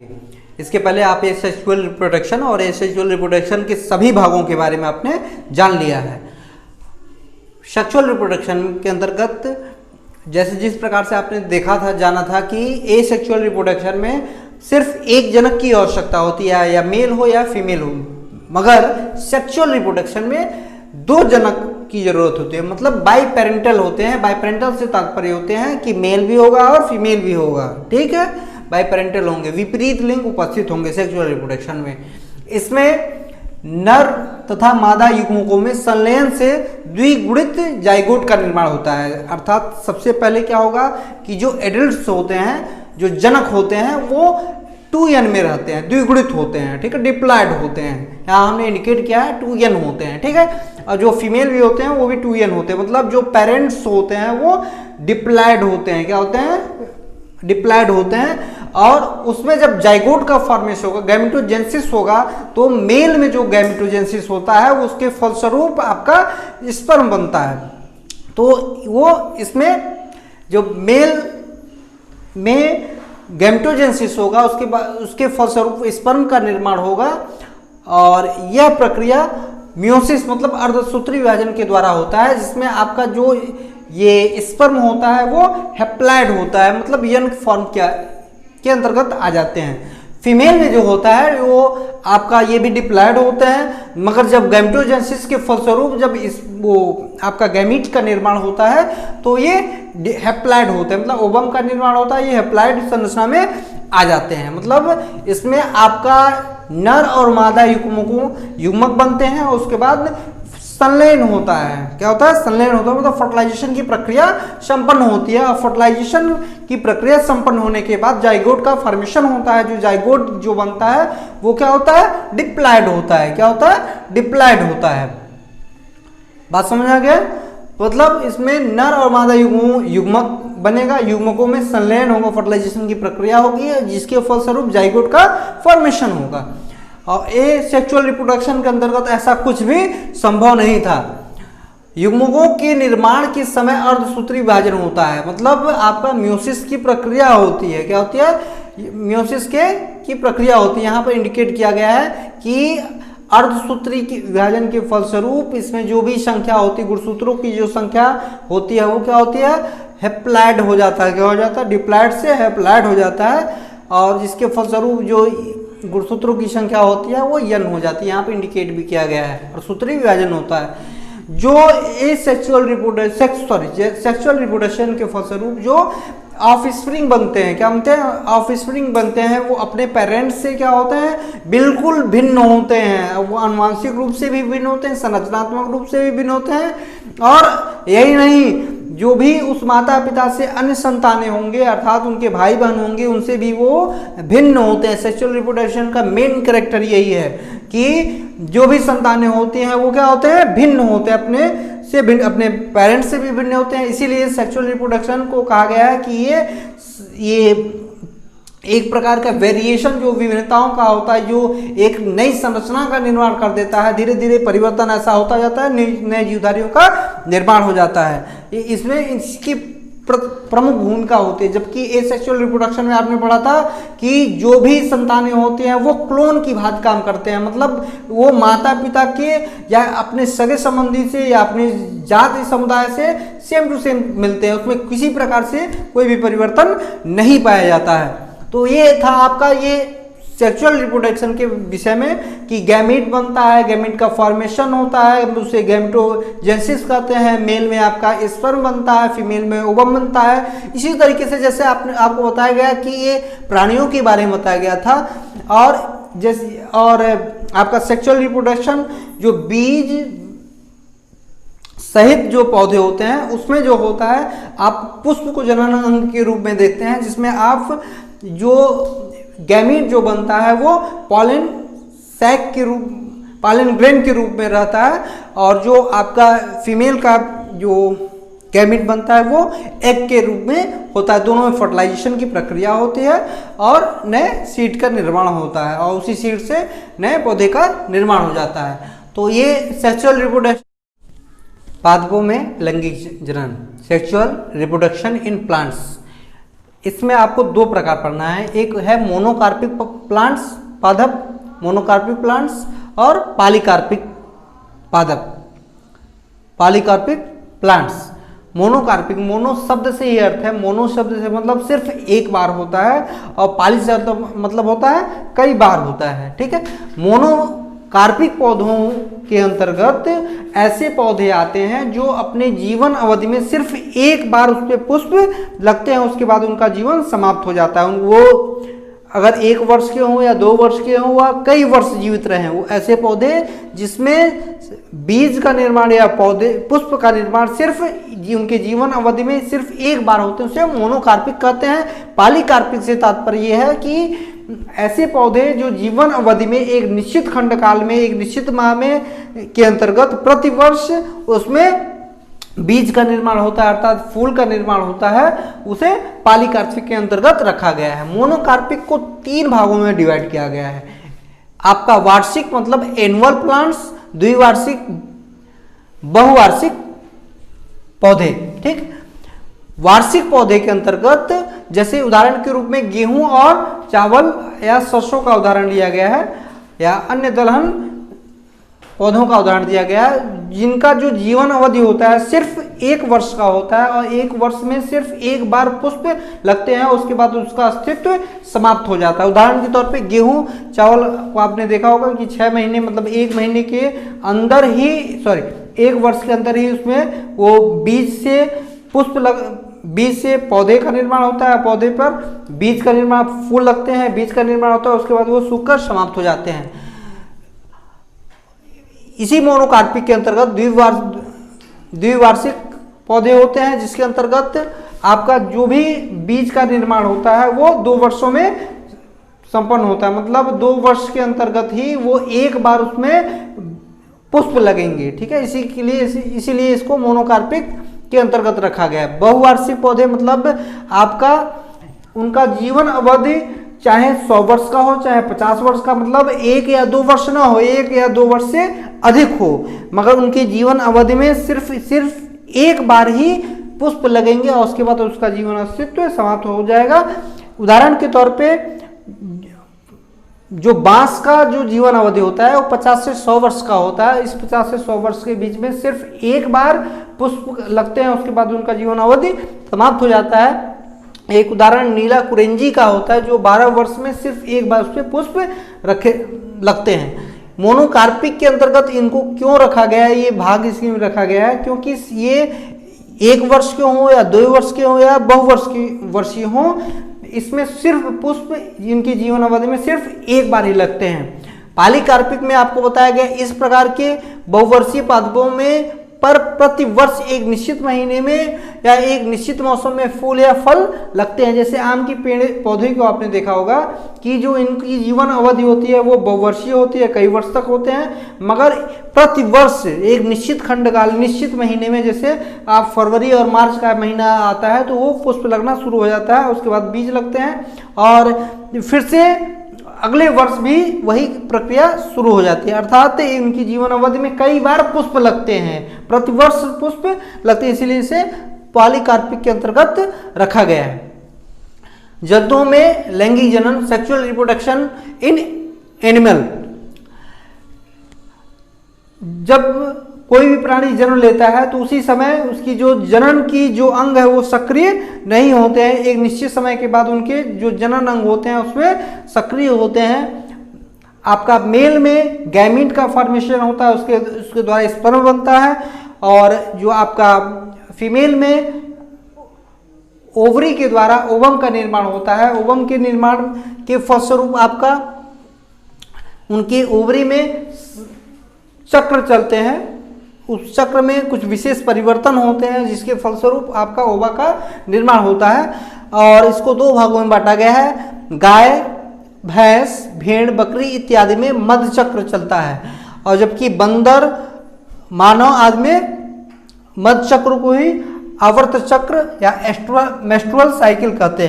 इसके पहले आप एसेक्सुअल रिप्रोडक्शन और एसेक्सुअल रिप्रोडक्शन के सभी भागों के बारे में आपने जान लिया है। सेक्सुअल रिप्रोडक्शन के अंतर्गत जैसे जिस प्रकार से आपने देखा था, जाना था कि एसेक्सुअल रिप्रोडक्शन में सिर्फ एक जनक की आवश्यकता होती है, या मेल हो या फीमेल हो, मगर सेक्सुअल रिप्रोडक्शन में दो जनक की जरूरत होती है, मतलब बाई पेरेंटल होते हैं। बाई पेरेंटल से तात्पर्य होते हैं कि मेल भी होगा और फीमेल भी होगा, ठीक है, बाई पेरेंटल होंगे, विपरीत लिंग उपस्थित होंगे सेक्सुअल रिप्रोडक्शन में। इसमें नर तथा मादा युग्मकों में संलयन से द्विगुणित जाइगोट का निर्माण होता है। अर्थात सबसे पहले क्या होगा कि जो एडल्ट्स होते हैं, जो जनक होते हैं, वो 2n में रहते हैं, द्विगुणित होते हैं, ठीक है, डिप्लॉयड होते हैं। यहाँ हमने इंडिकेट किया है 2n होते हैं, ठीक है। और जो फीमेल भी होते हैं वो भी 2n होते हैं, मतलब जो पेरेंट्स होते हैं वो डिप्लॉयड होते हैं। क्या होते हैं? डिप्लॉयड होते हैं। और उसमें जब जाइगोट का फॉर्मेशन होगा, गैमेटोजेनेसिस होगा, तो मेल में जो गैमेटोजेनेसिस होता है उसके फलस्वरूप आपका स्पर्म बनता है। तो वो इसमें जो मेल में गैमेटोजेनेसिस होगा, उसके बाद उसके फलस्वरूप स्पर्म का निर्माण होगा। और यह प्रक्रिया मियोसिस मतलब अर्धसूत्री विभाजन के द्वारा होता है, जिसमें आपका जो ये स्पर्म होता है वो हैप्लॉयड होता है, मतलब यंग फॉर्म के अंतर्गत आ जाते हैं। फीमेल में जो होता है वो आपका ये भी डिप्लॉयड होते हैं, मगर जब गैमेटोजेनेसिस के फलस्वरूप जब वो आपका गैमीट का निर्माण होता है तो ये हैप्लॉयड होते हैं, मतलब ओवम का निर्माण होता है, ये हैप्लॉयड संरचना में आ जाते हैं। मतलब इसमें आपका नर और मादा युग्मक बनते हैं, और उसके बाद संलयन होता है। क्या होता है? संलयन होता है, मतलब फर्टिलाइजेशन की प्रक्रिया संपन्न होती है। और फर्टिलाइजेशन की प्रक्रिया संपन्न होने के बाद जाइगोट का फॉर्मेशन होता है। जो जाइगोट जो बनता है वो क्या होता है? डिप्लॉयड होता है। क्या होता है? डिप्लॉयड होता है। बात समझ आ गया? मतलब इसमें नर और मादा युग्मक बनेगा, युग्मकों में संलयन होगा, फर्टिलाइजेशन की प्रक्रिया होगी, जिसके फलस्वरूप जाइगोट का फॉर्मेशन होगा। और एसेक्सुअल रिप्रोडक्शन के अंतर्गत ऐसा कुछ भी संभव नहीं था। युग्मकों के निर्माण के समय अर्धसूत्री विभाजन होता है, मतलब आपका मियोसिस की प्रक्रिया होती है। क्या होती है? मियोसिस की प्रक्रिया होती है। यहाँ पर इंडिकेट किया गया है कि अर्धसूत्री की विभाजन के फलस्वरूप इसमें जो भी संख्या होती है, गुणसूत्रों की जो संख्या होती है वो क्या होती है? हैप्लॉयड हो जाता है। क्या हो जाता है? डिप्लॉयड से हैप्लॉयड हो जाता है, और जिसके फलस्वरूप जो गुणसूत्रों की संख्या होती है वो n हो जाती है। यहाँ पे इंडिकेट भी किया गया है, और सूत्री विभाजन होता है। जो सेक्सुअल रिप्रोडक्शन के फलस्वरूप जो ऑफस्प्रिंग बनते हैं, क्या बनते हैं? ऑफस्प्रिंग बनते हैं, वो अपने पेरेंट्स से क्या होते हैं? बिल्कुल भिन्न होते हैं। वो आनुवंशिक रूप से भी भिन्न होते हैं, संरचनात्मक रूप से भी भिन्न होते हैं, और यही नहीं, जो भी उस माता पिता से अन्य संतानें होंगे, अर्थात उनके भाई बहन होंगे, उनसे भी वो भिन्न होते हैं। सेक्सुअल रिप्रोडक्शन का मेन कैरेक्टर यही है कि जो भी संतानें होती हैं वो क्या होते हैं? भिन्न होते हैं, अपने पेरेंट्स से भी भिन्न होते हैं। इसीलिए सेक्सुअल रिप्रोडक्शन को कहा गया है कि ये एक प्रकार का वेरिएशन जो विभिन्नताओं का होता है, जो एक नई संरचना का निर्माण कर देता है। धीरे धीरे परिवर्तन ऐसा होता जाता है, नए जीवधारियों का निर्माण हो जाता है। इसमें इसकी प्रमुख भूमिका होती है। जबकि एसेक्सुअल रिप्रोडक्शन में आपने पढ़ा था कि जो भी संतानें होती हैं वो क्लोन की भांति काम करते हैं, मतलब वो माता पिता के या अपने सगे संबंधी से या अपने जाति समुदाय से सेम टू सेम मिलते हैं, उसमें किसी प्रकार से कोई भी परिवर्तन नहीं पाया जाता है। तो ये था आपका ये सेक्सुअल रिप्रोडक्शन के विषय में कि गैमीट बनता है, गैमीट का फॉर्मेशन होता है, उसे गैमेटोजेनेसिस कहते हैं। मेल में आपका स्पर्म बनता है, फीमेल में ओवम बनता है। इसी तरीके से जैसे आपको बताया गया कि ये प्राणियों के बारे में बताया गया था, और आपका सेक्सुअल रिप्रोडक्शन जो बीज सहित जो पौधे होते हैं उसमें जो होता है, आप पुष्प को जनन अंग के रूप में देखते हैं, जिसमें आप जो गैमीट जो बनता है वो पॉलन ग्रेन के रूप में रहता है, और जो आपका फीमेल का जो गैमीट बनता है वो एग के रूप में होता है। दोनों में फर्टिलाइजेशन की प्रक्रिया होती है और नए सीड का निर्माण होता है, और उसी सीड से नए पौधे का निर्माण हो जाता है। तो ये सेक्सुअल रिप्रोडक्शन पादपों में लैंगिक जनन, सेक्सुअल रिप्रोडक्शन इन प्लांट्स, इसमें आपको दो प्रकार पढ़ना है, एक है मोनोकार्पिक प्लांट्स पादप, मोनोकार्पिक प्लांट्स, और पॉलीकार्पिक पादप, पॉलीकार्पिक प्लांट्स। मोनोकार्पिक, मोनो शब्द से ही अर्थ है, मोनो शब्द से मतलब सिर्फ एक बार होता है, और पाली से मतलब होता है कई बार होता है, ठीक है। मोनोकार्पिक पौधों के अंतर्गत ऐसे पौधे आते हैं जो अपने जीवन अवधि में सिर्फ एक बार उस पर पुष्प लगते हैं, उसके बाद उनका जीवन समाप्त हो जाता है। वो अगर 1 वर्ष के हों या 2 वर्ष के हों या कई वर्ष जीवित रहें, वो ऐसे पौधे जिसमें बीज का निर्माण या पौधे पुष्प का निर्माण सिर्फ उनके जीवन अवधि में सिर्फ एक बार होते हैं, उसे मोनोकार्पिक कहते हैं। पॉलीकार्पिक से तात्पर्य यह है कि ऐसे पौधे जो जीवन अवधि में एक निश्चित खंड काल में, एक निश्चित माह में के अंतर्गत प्रतिवर्ष उसमें बीज का निर्माण होता है, अर्थात फूल का निर्माण होता है, उसे पॉलीकार्पिक के अंतर्गत रखा गया है। मोनोकार्पिक को 3 भागों में डिवाइड किया गया है। आपका वार्षिक मतलब एनुअल प्लांट्स, द्विवार्षिक, बहुवार्षिक पौधे, ठीक। वार्षिक पौधे के अंतर्गत जैसे उदाहरण के रूप में गेहूं और चावल या सरसों का उदाहरण लिया गया है, या अन्य दलहन पौधों का उदाहरण दिया गया है, जिनका जो जीवन अवधि होता है सिर्फ 1 वर्ष का होता है, और 1 वर्ष में सिर्फ एक बार पुष्प लगते हैं, उसके बाद उसका अस्तित्व समाप्त हो जाता है। उदाहरण के तौर पे गेहूं चावल को आपने देखा होगा कि 6 महीने मतलब 1 महीने के अंदर ही 1 वर्ष के अंदर ही उसमें वो बीज से बीज से पौधे का निर्माण होता है, पौधे पर बीज का निर्माण, फूल लगते हैं, बीज का निर्माण होता है, उसके बाद वो सूखकर समाप्त हो जाते हैं। इसी मोनोकार्पिक के अंतर्गत द्विवार्षिक पौधे होते हैं, जिसके अंतर्गत आपका जो भी बीज का निर्माण होता है वो 2 वर्षों में संपन्न होता है, मतलब 2 वर्ष के अंतर्गत ही वो एक बार उसमें पुष्प लगेंगे, ठीक है। इसीलिए इसको मोनोकार्पिक के अंतर्गत रखा गया है। बहुवार्षिक पौधे मतलब आपका उनका जीवन अवधि चाहे 100 वर्ष का हो चाहे 50 वर्ष का, मतलब 1 या 2 वर्ष ना हो, 1 या 2 वर्ष से अधिक हो, मगर उनके जीवन अवधि में सिर्फ एक बार ही पुष्प लगेंगे और उसके बाद उसका जीवन अस्तित्व समाप्त हो जाएगा। उदाहरण के तौर पे जो बांस का जो जीवन अवधि होता है वो 50 से 100 वर्ष का होता है। इस 50 से 100 वर्ष के बीच में सिर्फ एक बार पुष्प लगते हैं, उसके बाद उनका जीवन अवधि समाप्त हो जाता है। एक उदाहरण नीला कुरेंजी का होता है, जो 12 वर्ष में सिर्फ एक बार उस पर पुष्प लगते हैं। मोनोकार्पिक के अंतर्गत इनको क्यों रखा गया है, ये भाग इसमें रखा गया है क्योंकि ये 1 वर्ष के हों या 2 वर्ष के हों या बहुवर्षीय हों, इसमें सिर्फ पुष्प जिनकी जीवन अवधि में सिर्फ एक बार ही लगते हैं। पॉलीकार्पिक में आपको बताया गया इस प्रकार के बहुवर्षीय पादपों में पर प्रति वर्ष एक निश्चित महीने में या एक निश्चित मौसम में फूल या फल लगते हैं। जैसे आम की पेड़ पौधे को आपने देखा होगा कि जो इनकी जीवन अवधि होती है वो बहुवर्षीय होती है, कई वर्ष तक होते हैं, मगर प्रति वर्ष एक निश्चित खंडकाल निश्चित महीने में, जैसे आप फरवरी और मार्च का महीना आता है तो वो पुष्प लगना शुरू हो जाता है, उसके बाद बीज लगते हैं और फिर से अगले वर्ष भी वही प्रक्रिया शुरू हो जाती है। अर्थात इनकी जीवन अवधि में कई बार पुष्प लगते हैं, प्रतिवर्ष पुष्प लगते हैं, इसीलिए इसे पॉलीकार्पिक के अंतर्गत रखा गया है। जंतुओं में लैंगिक जनन, सेक्सुअल रिप्रोडक्शन इन एनिमल, जब कोई भी प्राणी जन्म लेता है तो उसी समय उसकी जो जनन की जो अंग है वो सक्रिय नहीं होते हैं। एक निश्चित समय के बाद उनके जो जनन अंग होते हैं उसमें सक्रिय होते हैं। आपका मेल में गैमीट का फॉर्मेशन होता है, उसके द्वारा स्पर्म बनता है, और जो आपका फीमेल में ओवरी के द्वारा ओवम का निर्माण होता है। ओवम के निर्माण के फलस्वरूप आपका उनके ओवरी में चक्र चलते हैं, उस चक्र में कुछ विशेष परिवर्तन होते हैं जिसके फलस्वरूप आपका ओवा का निर्माण होता है। और इसको 2 भागों में बांटा गया है। गाय, भैंस, भेड़, बकरी इत्यादि में मध्य चक्र चलता है, और जबकि बंदर, मानव आदि में मध्य चक्र को ही आवर्त चक्र या मेस्ट्रुअल साइकिल कहते हैं।